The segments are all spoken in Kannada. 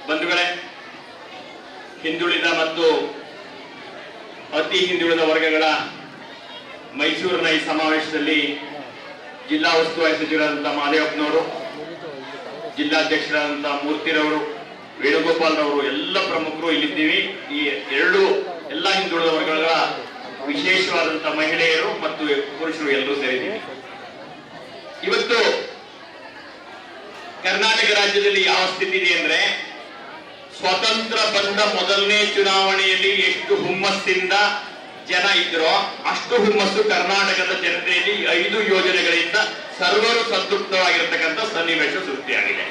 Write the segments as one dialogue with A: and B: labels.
A: ಬಂಧುಗಳೇ, ಹಿಂದುಳಿದ ಮತ್ತು ಅತಿ ಹಿಂದುಳಿದ ವರ್ಗಗಳ ಮೈಸೂರಿನ ಈ ಸಮಾವೇಶದಲ್ಲಿ ಜಿಲ್ಲಾ ಉಸ್ತುವಾರಿ ಸಚಿವರಾದಂತಹ ಮಹದೇವಪ್ಪನವರು, ಜಿಲ್ಲಾಧ್ಯಕ್ಷರಾದಂತಹ ಮೂರ್ತಿರವರು, ವೇಣುಗೋಪಾಲ್ರವರು, ಎಲ್ಲ ಪ್ರಮುಖರು ಇಲ್ಲಿದ್ದೀವಿ. ಈ ಎಲ್ಲ ಹಿಂದುಳಿದ ವರ್ಗಗಳ ವಿಶೇಷವಾದಂತಹ ಮಹಿಳೆಯರು ಮತ್ತು ಪುರುಷರು ಎಲ್ಲರೂ ಸೇರಿದ್ದೀವಿ. ಇವತ್ತು ಕರ್ನಾಟಕ ರಾಜ್ಯದಲ್ಲಿ ಯಾವ ಸ್ಥಿತಿ ಇದೆ ಅಂದ್ರೆ, ಸ್ವತಂತ್ರ ಬಂದ ಮೊದಲನೇ ಚುನಾವಣೆಯಲ್ಲಿ ಎಷ್ಟು ಹುಮ್ಮಸ್ಸಿಂದ ಜನ ಇದ್ರೋ ಅಷ್ಟು ಹುಮ್ಮಸ್ಸು ಕರ್ನಾಟಕದ ಜನತೆಯಲ್ಲಿ 5 ಯೋಜನೆಗಳಿಂದ ಸರ್ವರು ಸಂತೃಪ್ತವಾಗಿರತಕ್ಕಂಥ ಸನ್ನಿವೇಶ ಸೃಷ್ಟಿಯಾಗಿದೆ.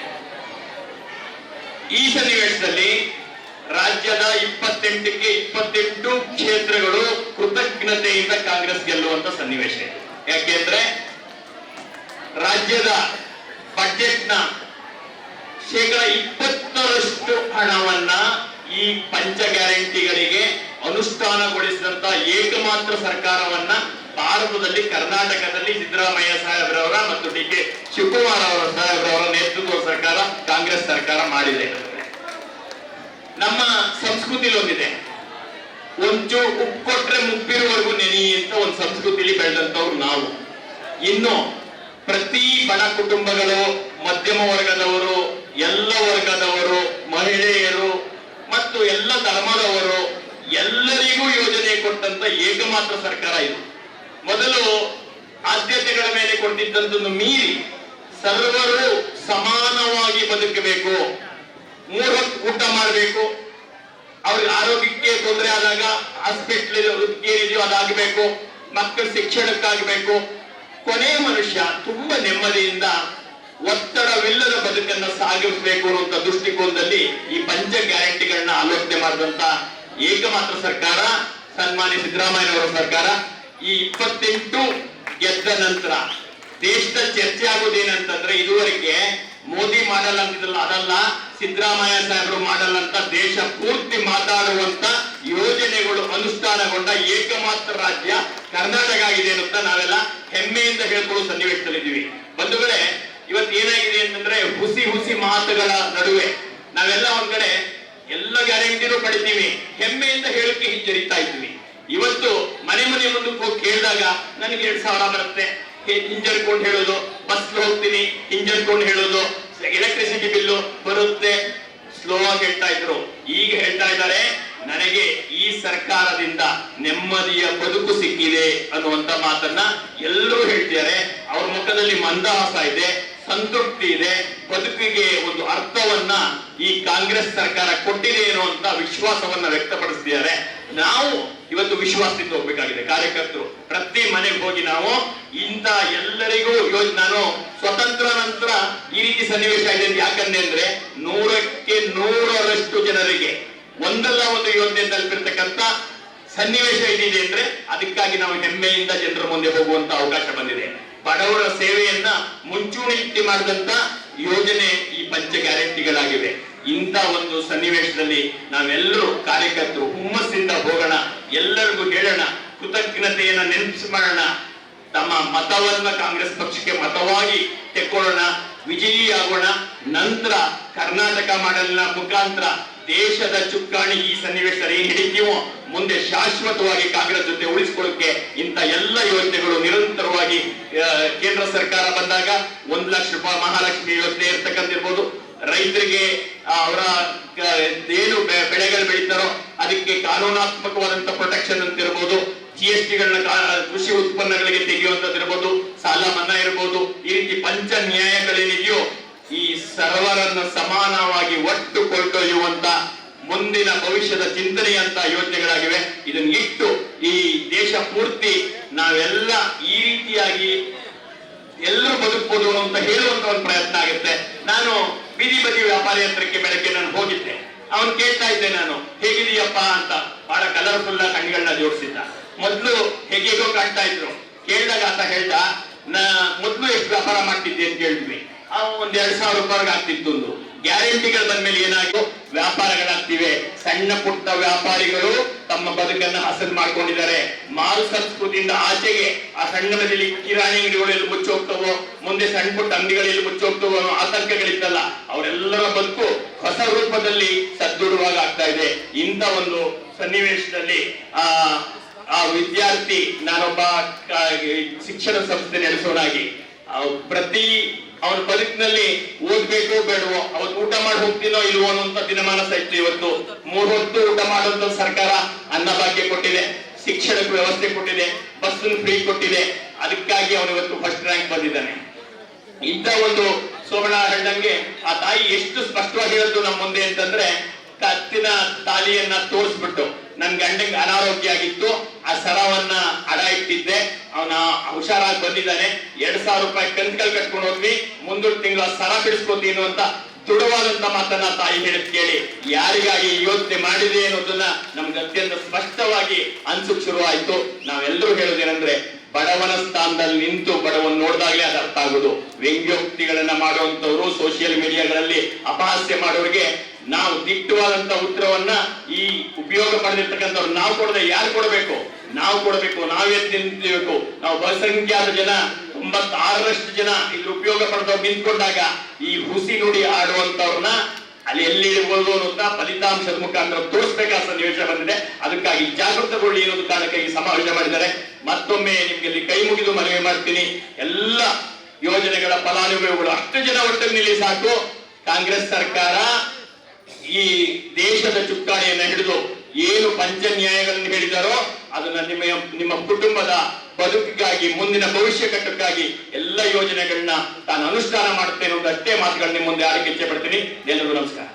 A: ಈ ಸನ್ನಿವೇಶದಲ್ಲಿ ರಾಜ್ಯದ 28ಕ್ಕೆ 28 ಕ್ಷೇತ್ರಗಳು ಕೃತಜ್ಞತೆಯಿಂದ ಕಾಂಗ್ರೆಸ್ ಗೆಲ್ಲುವಂತ ಸನ್ನಿವೇಶ ಇದೆ. ಯಾಕೆಂದ್ರೆ ರಾಜ್ಯದ ಬಜೆಟ್ನ 20% ಹಣವನ್ನ ಈ ಪಂಚ ಗ್ಯಾರಂಟಿಗಳಿಗೆ ಅನುಷ್ಠಾನಗೊಳಿಸಿದಂತ ಏಕಮಾತ್ರ ಸರ್ಕಾರವನ್ನ ಭಾರತದಲ್ಲಿ, ಕರ್ನಾಟಕದಲ್ಲಿ ಸಿದ್ದರಾಮಯ್ಯ ಸಾಹೇಬ್ರವರ ಮತ್ತು ಡಿ ಕೆ ಶಿವಕುಮಾರ್ ಅವರ ಸಾಹೇಬ್ರವರ ನೇತೃತ್ವದ ಸರ್ಕಾರ, ಕಾಂಗ್ರೆಸ್ ಸರ್ಕಾರ ಮಾಡಿದೆ. ನಮ್ಮ ಸಂಸ್ಕೃತಿಲಿ ಒಂದಿದೆ, ಒಂಚು ಉಪ್ಪು ಕೊಟ್ರೆ ಮುಪ್ಪಿರುವವರೆಗೂ ನೆನಿ ಅಂತ ಒಂದು ಸಂಸ್ಕೃತಿಲಿ ಬೆಳೆದಂತವ್ರು ನಾವು. ಇನ್ನು ಪ್ರತಿ ಬಡ ಕುಟುಂಬಗಳು, ಮಧ್ಯಮ ವರ್ಗದವರು, ಎಲ್ಲ ವರ್ಗದವರು, ಮಹಿಳೆಯರು ಮತ್ತು ಎಲ್ಲ ಧರ್ಮದವರು ಎಲ್ಲರಿಗೂ ಯೋಜನೆ ಕೊಟ್ಟಂತ ಏಕಮಾತ್ರ ಸರ್ಕಾರ ಇದು. ಮೊದಲು ಆದ್ಯತೆಗಳ ಮೇಲೆ ಕೊಟ್ಟಿದ್ದಂತನ್ನು ಮೀರಿ ಸರ್ವರು ಸಮಾನವಾಗಿ ಬದುಕಬೇಕು, 3 ಹೊತ್ತು ಊಟ ಮಾಡಬೇಕು, ಅವ್ರಿಗೆ ಆರೋಗ್ಯಕ್ಕೆ ತೊಂದರೆ ಆದಾಗ ಹಾಸ್ಪಿಟಲ್ ಏನಿದೆಯೋ ಅದಾಗಬೇಕು, ಮಕ್ಕಳ ಶಿಕ್ಷಣಕ್ಕಾಗಬೇಕು, ಕೊನೆ ಮನುಷ್ಯ ತುಂಬಾ ನೆಮ್ಮದಿಯಿಂದ ಒತ್ತಡವಿಲ್ಲದ ಬದುಕನ್ನ ಸಾಗಿಸಬೇಕು ಅನ್ನುವಂತ ದೃಷ್ಟಿಕೋನದಲ್ಲಿ ಈ ಪಂಚ ಗ್ಯಾರಂಟಿಗಳನ್ನ ಆಲೋಚನೆ ಮಾಡಿದಂತ ಏಕಮಾತ್ರ ಸರ್ಕಾರ ಸನ್ಮಾನ್ಯ ಸಿದ್ದರಾಮಯ್ಯನವರ ಸರ್ಕಾರ. ಈ 28 ಗೆದ್ದ ನಂತರ ದೇಶದ ಚರ್ಚೆ ಆಗೋದೇನಂತಂದ್ರೆ, ಇದುವರೆಗೆ ಮೋದಿ ಮಾಡಲ್ಲ ಅಂತಿದ್ರಲ್ಲ, ಅದಲ್ಲ, ಸಿದ್ದರಾಮಯ್ಯ ಸಾಹೇಬರು ಮಾಡಲ್ಲ ಅಂತ ದೇಶ ಪೂರ್ತಿ ಮಾತಾಡುವಂತ ಯೋಜನೆಗಳು ಅನುಷ್ಠಾನಗೊಂಡ ಏಕಮಾತ್ರ ರಾಜ್ಯ ಕರ್ನಾಟಕ ಆಗಿದೆ ಅಂತ ನಾವೆಲ್ಲ ಹೆಮ್ಮೆಯಿಂದ ಹೇಳ್ಕೊಳ್ಳೋ ಸನ್ನಿವೇಶದಲ್ಲಿದ್ದೀವಿ. ಬಂಧುಗಳೇ, ಇವತ್ತು ಏನಾಗಿದೆ ಅಂತಂದ್ರೆ, ಹುಸಿ ಮಾತುಗಳ ನಡುವೆ ನಾವೆಲ್ಲ ಒಂದ್ ಕಡೆ ಎಲ್ಲ ಗ್ಯಾರಂಟಿನೂ ಪಡಿತೀವಿ, ಹೆಮ್ಮೆಯಿಂದ ಹೇಳಕ್ಕೆ ಹಿಂಜರಿತಾ ಇದ್ವಿ. ಇವತ್ತು ಮನೆ ಮುಂದಕ್ಕೆ ಹೋಗಿ ಕೇಳಿದಾಗ ನನಗೆ 2,000 ಬರುತ್ತೆ ಹಿಂಜರ್ಕೊಂಡು ಹೇಳೋದು, ಬಸ್ ಹೋಗ್ತೀನಿ ಹಿಂಜರ್ಕೊಂಡು ಹೇಳೋದು, ಎಲೆಕ್ಟ್ರಿಸಿಟಿ ಬಿಲ್ಲು ಬರುತ್ತೆ ಸ್ಲೋ ಆಗಿ ಹೇಳ್ತಾ ಇದ್ರು. ಈಗ ಹೇಳ್ತಾ ಇದ್ದಾರೆ, ನನಗೆ ಈ ಸರ್ಕಾರದಿಂದ ನೆಮ್ಮದಿಯ ಬದುಕು ಸಿಕ್ಕಿದೆ ಅನ್ನುವಂತ ಮಾತನ್ನ ಎಲ್ಲರೂ ಹೇಳ್ತಿದ್ದಾರೆ. ಅವ್ರ ಮುಖದಲ್ಲಿ ಮಂದಹಾಸ ಇದೆ, ಸಂತೃಪ್ತಿ ಇದೆ, ಬದುಕಿಗೆ ಒಂದು ಅರ್ಥವನ್ನ ಈ ಕಾಂಗ್ರೆಸ್ ಸರ್ಕಾರ ಕೊಟ್ಟಿದೆ ಅನ್ನುವಂತ ವಿಶ್ವಾಸವನ್ನ ವ್ಯಕ್ತಪಡಿಸ್ತಿದ್ದಾರೆ. ನಾವು ಇವತ್ತು ವಿಶ್ವಾಸದಿಂದ ಹೋಗ್ಬೇಕಾಗಿದೆ. ಕಾರ್ಯಕರ್ತರು ಪ್ರತಿ ಮನೆಗೆ ಹೋಗಿ ನಾವು ಇಂತ ಎಲ್ಲರಿಗೂ ನಾನು ಸ್ವತಂತ್ರ ನಂತರ ಈ ರೀತಿ ಸನ್ನಿವೇಶ ಇದೆ ಯಾಕಂದ್ರೆ ಅಂದ್ರೆ 100ಕ್ಕೆ 100ರಷ್ಟು ಜನರಿಗೆ ಒಂದಲ್ಲ ಒಂದು ಯೋಜನೆ ತಲುಪಿರ್ತಕ್ಕಂಥ ಸನ್ನಿವೇಶ ಇದಿದೆ ಅಂದ್ರೆ ಅದಕ್ಕಾಗಿ ನಾವು ಹೆಮ್ಮೆಯಿಂದ ಜನರ ಮುಂದೆ ಹೋಗುವಂತ ಅವಕಾಶ ಬಂದಿದೆ. ಬಡವರ ಸೇವೆಯನ್ನ ಮುಂಚೂಣಿ ಮಾಡಿದಂತ ಯೋಜನೆ ಈ ಪಂಚ ಗ್ಯಾರಂಟಿಗಳಾಗಿವೆ. ಇಂಥ ಒಂದು ಸನ್ನಿವೇಶದಲ್ಲಿ ನಾವೆಲ್ಲರೂ ಕಾರ್ಯಕರ್ತರು ಹುಮ್ಮಸ್ಸಿಂದ ಹೋಗೋಣ, ಎಲ್ಲರಿಗೂ ಹೇಳೋಣ, ಕೃತಜ್ಞತೆಯನ್ನ ನೆನಪಿಸಿ ಮಾಡೋಣ, ತಮ್ಮ ಮತವನ್ನ ಕಾಂಗ್ರೆಸ್ ಪಕ್ಷಕ್ಕೆ ಮತವಾಗಿ ತೆಕ್ಕೊಳ್ಳೋಣ, ವಿಜಯಿಯಾಗೋಣ. ನಂತರ ಕರ್ನಾಟಕ ಮಾಡಲಿನ ಮುಖಾಂತರ ದೇಶದ ಚುಕ್ಕಾಣಿ ಈ ಸನ್ನಿವೇಶದಲ್ಲಿ ಏನ್ ಹಿಡಿತೀವೋ ಮುಂದೆ ಶಾಶ್ವತವಾಗಿ ಕಾಂಗ್ರೆಸ್ ಜೊತೆ ಉಳಿಸಿಕೊಳ್ಳಕ್ಕೆ ಇಂಥ ಎಲ್ಲ ಯೋಜನೆಗಳು ನಿರಂತರವಾಗಿ ಕೇಂದ್ರ ಸರ್ಕಾರ ಬಂದಾಗ 1 ಲಕ್ಷ ರೂಪಾಯಿ ಮಹಾಲಕ್ಷ್ಮಿ ಯೋಜನೆ ಇರ್ತಕ್ಕಂತಿರ್ಬೋದು, ರೈತರಿಗೆ ಅವರ ಏನು ಬೆಳೆಗಳು ಬೆಳೀತಾರೋ ಅದಕ್ಕೆ ಕಾನೂನಾತ್ಮಕವಾದಂತ ಪ್ರೊಟೆಕ್ಷನ್ ಅಂತ ಇರ್ಬೋದು, GSTಗಳನ್ನ ಕೃಷಿ ಉತ್ಪನ್ನಗಳಿಗೆ ತೆಗೆಯುವಂತದ್ದಿರ್ಬೋದು, ಸಾಲ ಮನ್ನಾ ಇರ್ಬೋದು, ಈ ರೀತಿ ಪಂಚ ನ್ಯಾಯಗಳೇನಿದೆಯೋ ಈ ಸರ್ವರನ್ನು ಸಮಾನವಾಗಿ ಒಟ್ಟು ಕೊಂಡೊಯ್ಯುವಂತ ಮುಂದಿನ ಭವಿಷ್ಯದ ಚಿಂತನೆಯಂತ ಯೋಜನೆಗಳಾಗಿವೆ. ಇದನ್ನ ಇಟ್ಟು ಈ ದೇಶ ಪೂರ್ತಿ ನಾವೆಲ್ಲ ಈ ರೀತಿಯಾಗಿ ಎಲ್ಲರೂ ಬದುಕಬಹುದು ಅಂತ ಹೇಳುವಂತ ಒಂದು ಪ್ರಯತ್ನ ಆಗುತ್ತೆ. ನಾನು ಬೀದಿ ಬದಿ ವ್ಯಾಪಾರಿ ಹತ್ರಕ್ಕೆ ಬೆಳಗ್ಗೆ ನಾನು ಹೋಗಿದ್ದೆ. ಅವನ್ ಕೇಳ್ತಾ ಇದ್ದೆ, ನಾನು ಹೇಗಿದೀಯಪ್ಪ ಅಂತ. ಬಹಳ ಕಲರ್ಫುಲ್ ಆಗಿ ಕಣ್ಗಳನ್ನ ಜೋಡಿಸಿದ್ದ. ಮೊದ್ಲು ಹೇಗೇಗೋ ಕಾಣ್ತಾ ಇದ್ರು. ಕೇಳಿದಾಗ ಆತ ಹೇಳ್ದ, ಮೊದ್ಲು ಎಷ್ಟು ವ್ಯಾಪಾರ ಮಾಡ್ತಿದ್ದೆ ಅಂತ ಕೇಳಿದ್ವಿ. ಒಂದ್ 2,000 ರೂಪಾಯಿಗೆ ಆಗ್ತಿತ್ತು. ಒಂದು ಗ್ಯಾರಂಟಿಗಳು ಬಂದ್ಮೇಲೆ ಏನಾಗಿ ವ್ಯಾಪಾರಗಳಾಗ್ತಿವೆ. ಸಣ್ಣ ಪುಟ್ಟ ವ್ಯಾಪಾರಿಗಳು ತಮ್ಮ ಬದುಕನ್ನು ಹಸನು ಮಾಡ್ಕೊಂಡಿದ್ದಾರೆ. ಮಾರು ಸಂಸ್ಕೃತಿಯಿಂದ ಆಚೆಗೆ ಆ ಸಣ್ಣ ಬದಿಲಿ ಕಿರಾಣಿ ಅಂಗಡಿಗಳೆಲ್ಲ ಮುಚ್ಚಿ ಹೋಗ್ತವೋ, ಮುಂದೆ ಸಣ್ಣ ಪುಟ್ಟ ಅಂಗಡಿಗಳೆಲ್ಲ ಮುಚ್ಚಿ ಹೋಗ್ತವೋ ಆತಂಕಗಳಿತ್ತಲ್ಲ, ಅವರೆಲ್ಲರ ಬದುಕು ಹೊಸ ರೂಪದಲ್ಲಿ ಸದ್ದೂಡುವಾಗ ಆಗ್ತಾ ಇದೆ. ಇಂಥ ಒಂದು ಸನ್ನಿವೇಶದಲ್ಲಿ ಆ ವಿದ್ಯಾರ್ಥಿ, ನಾನೊಬ್ಬ ಶಿಕ್ಷಣ ಸಂಸ್ಥೆ ನಡೆಸೋನಾಗಿ ಪ್ರತಿ ಅವನ ಬದುಕಿನಲ್ಲಿ ಓದ್ಬೇಕೋ ಬೇಡವೋ, ಅವತ್ತು ಊಟ ಮಾಡಿ ಹೋಗ್ತೀನೋ ಇಲ್ವೋ ಅನ್ನುವಂತ ದಿನಮಾನಸ ಇತ್ತು. ಇವತ್ತು 3 ಹೊತ್ತು ಊಟ ಮಾಡುವಂತ ಸರ್ಕಾರ ಅನ್ನಭಾಗ್ಯ ಕೊಟ್ಟಿದೆ, ಶಿಕ್ಷಣಕ್ಕೆ ವ್ಯವಸ್ಥೆ ಕೊಟ್ಟಿದೆ, ಬಸ್ ಫ್ರೀ ಕೊಟ್ಟಿದೆ. ಅದಕ್ಕಾಗಿ ಅವನು ಇವತ್ತು ಫಸ್ಟ್ ರ್ಯಾಂಕ್ ಬಂದಿದ್ದಾನೆ. ಇಂಥ ಒಂದು ಸೋಮಣ್ಣ ಹೇಳ್ದಂಗೆ ಆ ತಾಯಿ ಎಷ್ಟು ಸ್ಪಷ್ಟವಾಗಿ ಹೇಳಿದ್ದು ನಮ್ಮ ಮುಂದೆ ಅಂತಂದ್ರೆ, ಕತ್ತಿನ ತಾಲಿಯನ್ನ ತೋರಿಸ್ಬಿಟ್ಟು ನನ್ ಗಂಡಂಗೆ ಅನಾರೋಗ್ಯ ಆಗಿತ್ತು, ಆ ಸರವನ್ನ ಅಡ ಇಟ್ಟಿದ್ದೆ, ಅವನ ಹುಷಾರಾಗಿ ಬಂದಿದ್ದಾನೆ, 2,000 ರೂಪಾಯಿ ಕಂತ್ಕಲ್ ಕಟ್ಕೊಂಡು ಹೋದ್ವಿ, ಮುಂದಿನ ತಿಂಗಳ ಸರ ಬಿಡಿಸ್ಕೋತೀನಿ ಅಂತ ದೃಢವಾದಂತ ಮಾತನ್ನ ತಾಯಿ ಹೇಳಿದ್ ಕೇಳಿ ಯಾರಿಗಾಗಿ ಯೋಚನೆ ಮಾಡಿದೆ ಅನ್ನೋದನ್ನ ನಮ್ಗೆ ಅತ್ಯಂತ ಸ್ಪಷ್ಟವಾಗಿ ಅನ್ಸಕ್ ಶುರು ಆಯ್ತು. ನಾವೆಲ್ಲರೂ ಹೇಳೋದೇನಂದ್ರೆ, ಬಡವನ ಸ್ಥಾನದಲ್ಲಿ ನಿಂತು ಬಡವನ್ ನೋಡಿದಾಗ್ಲೇ ಅದು ಅರ್ಥ ಆಗುದು. ವ್ಯಂಗ್ಯೋಕ್ತಿಗಳನ್ನ ಮಾಡುವಂತವ್ರು, ಸೋಷಿಯಲ್ ಮೀಡಿಯಾಗಳಲ್ಲಿ ಅಪಹಾಸ್ಯ ಮಾಡೋರಿಗೆ ನಾವು ದಿಟ್ಟವಾದಂತ ಉತ್ತರವನ್ನ ಈ ಉಪಯೋಗ ಪಡೆದಿರ್ತಕ್ಕಂಥವ್ರು ನಾವು ಕೊಡದೆ ಯಾರು ಕೊಡಬೇಕು? ನಾವು ಕೊಡಬೇಕು, ನಾವೇ ನಿಂತಿರ್ಬೇಕು. ನಾವು ಬಹುಸಂಖ್ಯಾತ ಜನ 96% ಜನ ಇಲ್ಲಿ ಉಪಯೋಗ ಪಡೆದವ್ರು ನಿಂತ್ಕೊಂಡಾಗ ಈ ಹುಸಿ ನುಡಿ ಆಡುವಂತವ್ರನ್ನ ಅಲ್ಲಿ ಎಲ್ಲಿ ಇರ್ಬೋದು ಅನ್ನೋದನ್ನ ಫಲಿತಾಂಶದ ಮುಖಾಂತರ ತೋರಿಸಬೇಕಾದ ಸನ್ನಿವೇಶ ಬಂದಿದೆ. ಅದಕ್ಕಾಗಿ ಜಾಗೃತಗೊಳ್ಳಿ ಅನ್ನೋದು ಕಾರಣಕ್ಕೆ ಈ ಸಮಾವೇಶ ಮಾಡಿದ್ದಾರೆ. ಮತ್ತೊಮ್ಮೆ ನಿಮ್ಗೆ ಇಲ್ಲಿ ಕೈ ಮುಗಿದು ಮನವಿ ಮಾಡ್ತೀನಿ, ಎಲ್ಲ ಯೋಜನೆಗಳ ಫಲಾನುಭವಿಗಳು 10 ಜನ ಒಟ್ಟಿಗೆ ನಿಲ್ಲಿ ಸಾಕು. ಕಾಂಗ್ರೆಸ್ ಸರ್ಕಾರ ಈ ದೇಶದ ಚುಕ್ಕಾಣಿಯನ್ನ ಹಿಡಿದು ಏನು ಪಂಚ ನ್ಯಾಯಗಳನ್ನು ಹೇಳಿದಾರೋ ಅದನ್ನ ನಿಮ್ಮ ಕುಟುಂಬದ ಬದುಕಿಗಾಗಿ, ಮುಂದಿನ ಭವಿಷ್ಯ ಕಟ್ಟಕ್ಕಾಗಿ ಎಲ್ಲ ಯೋಜನೆಗಳನ್ನ ತಾನು ಅನುಷ್ಠಾನ ಮಾಡುತ್ತೇನೆ ಅನ್ನೋದು ಅಷ್ಟೇ ಮಾತುಗಳನ್ನ ನಿಮ್ಮ ಮುಂದೆ ಆಡಕ್ಕೆ ಇಚ್ಛೆ ಪಡ್ತೀನಿ. ಎಲ್ಲರಿಗೂ ನಮಸ್ಕಾರ.